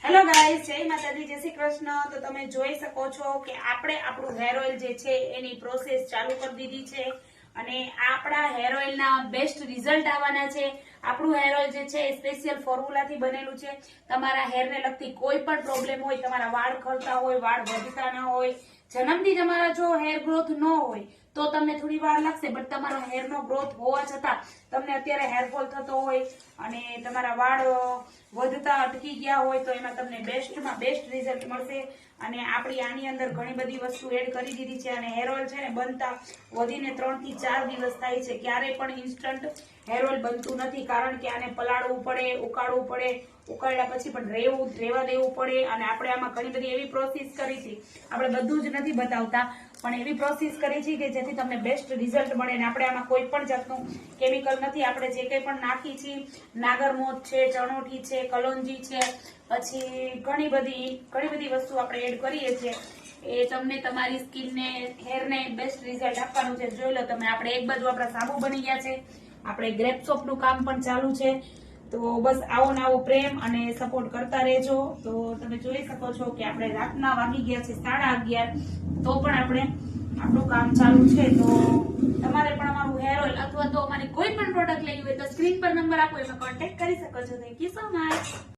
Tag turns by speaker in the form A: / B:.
A: Hello guys, જય માતાજી, જય શ્રી કૃષ્ણ। તો તમે જોઈ શકો છો કે આપણે આપણું હેર ઓઇલ જે છે એની પ્રોસેસ ચાલુ કરી દીધી છે અને આપણા હેર ઓઇલ ના બેસ્ટ રિઝલ્ટ આવવાના છે। આપણું હેર ઓઇલ જે છે એ સ્પેશિયલ ફોર્મ્યુલાથી બનેલું છે। તમારા હેરને લગતી કોઈ પણ પ્રોબ્લેમ હોય, તમારા વાળ ખરતા હોય, વાળ વધતા ન હોય, જન્મથી તમારા જો હેર ગ્રોથ ન હોય તો તમને થોડી વાર લાગશે, બટ તમારો હેરનો ગ્રોથ હોવા છતાં તમને અત્યારે હેરફોલ થતો હોય અને તમારા વાળ વધતા અટકી ગયા હોય તો એમાં તમને બેસ્ટમાં બેસ્ટ રિઝલ્ટ મળશે। અને આપણી આની અંદર ઘણી બધી વસ્તુ એડ કરી દીધી છે અને હેર ઓઇલ છે ને બનતા વધીને 3 થી 4 દિવસ થાય છે। ક્યારેય પણ ઇન્સ્ટન્ટ હેર ઓઇલ બનતું નથી, કારણ કે આને પલાળવું પડે, ઉકાળવું પડે, ઉકાળ્યા પછી પણ રેવા દેવું પડે અને આપણે આમાં ઘણી બધી એવી પ્રોસેસ કરી છે, આપણે બધું જ નથી બતાવતા પણ એવી પ્રોસેસ કરી છે કે જેથી તમને બેસ્ટ રિઝલ્ટ મળે। અને આપણે આમાં કોઈ પણ જાતનું કેમિકલ નથી, આપણે જે કંઈ પણ નાખી છીએ, નાગરમોદ છે, ચણોઠી છે, કલોંજી છે, પછી ઘણી બધી વસ્તુ આપણે એડ કરીએ છીએ, એ તમને તમારી સ્કિનને, હેરને બેસ્ટ રિઝલ્ટ આપવાનું છે। જોઈ લો તમે, આપણે એક બાજુ આપણા સાબુ બની ગયા છે, આપણે ગ્રેપ સોપનું કામ પણ ચાલુ છે। તો બસ આવો ને આવો પ્રેમ અને સપોર્ટ કરતા રહેજો। તો તમે જોઈ શકો છો કે આપણે રાતના વાગી ગયા છે 11:30, તો પણ આપણે આપણું કામ ચાલુ છે। તો તમારે પણ અમારું હેર ઓઇલ અથવા તો અમારી કોઈ પણ પ્રોડક્ટ લેવી હોય તો સ્ક્રીન પર નંબર આપો, એમાં કોન્ટેક્ટ કરી શકો છો। Thank you so much.